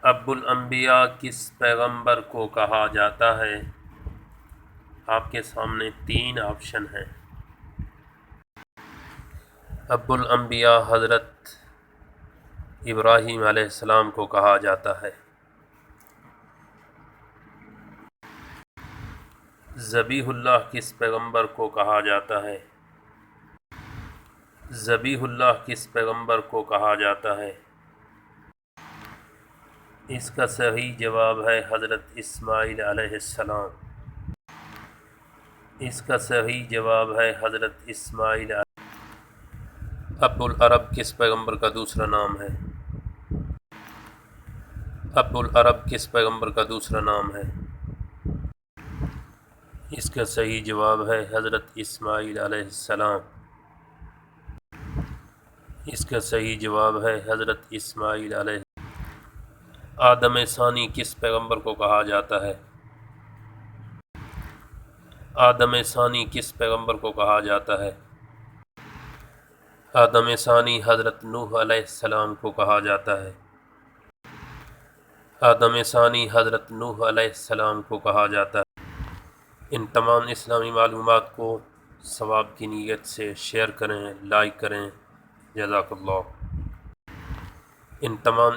ابو الانبیاء کس پیغمبر کو کہا جاتا ہے؟ آپ کے سامنے 3 آپشن ہیں۔ ابو الانبیاء حضرت ابراہیم علیہ السلام کو کہا جاتا ہے۔ ذبیح اللہ کس پیغمبر کو کہا جاتا ہے؟ ذبیح اللہ کس پیغمبر کو کہا جاتا ہے؟ اس کا صحیح جواب ہے حضرت اسماعیل علیہ السلام۔ اس کا صحیح جواب ہے حضرت اسماعیل ابو العرب کس پیغمبر کا دوسرا نام ہے؟ ابو العرب کس پیغمبر کا دوسرا نام ہے؟ اس کا صحیح جواب ہے حضرت اسماعیل علیہ السلام۔ اس کا صحیح جواب ہے حضرت اسماعیل علیہ السلام۔ آدم ثانی کس پیغمبر کو کہا جاتا ہے؟ آدم ثانی کس پیغمبر کو کہا جاتا ہے؟ آدم ثانی حضرت نوح علیہ السلام کو کہا جاتا ہے۔ آدم ثانی حضرت نوح علیہ السلام کو کہا جاتا ہے۔ ان تمام اسلامی معلومات کو ثواب کی نیت سے شیئر کریں، لائک کریں۔ جزاک اللہ۔ ان تمام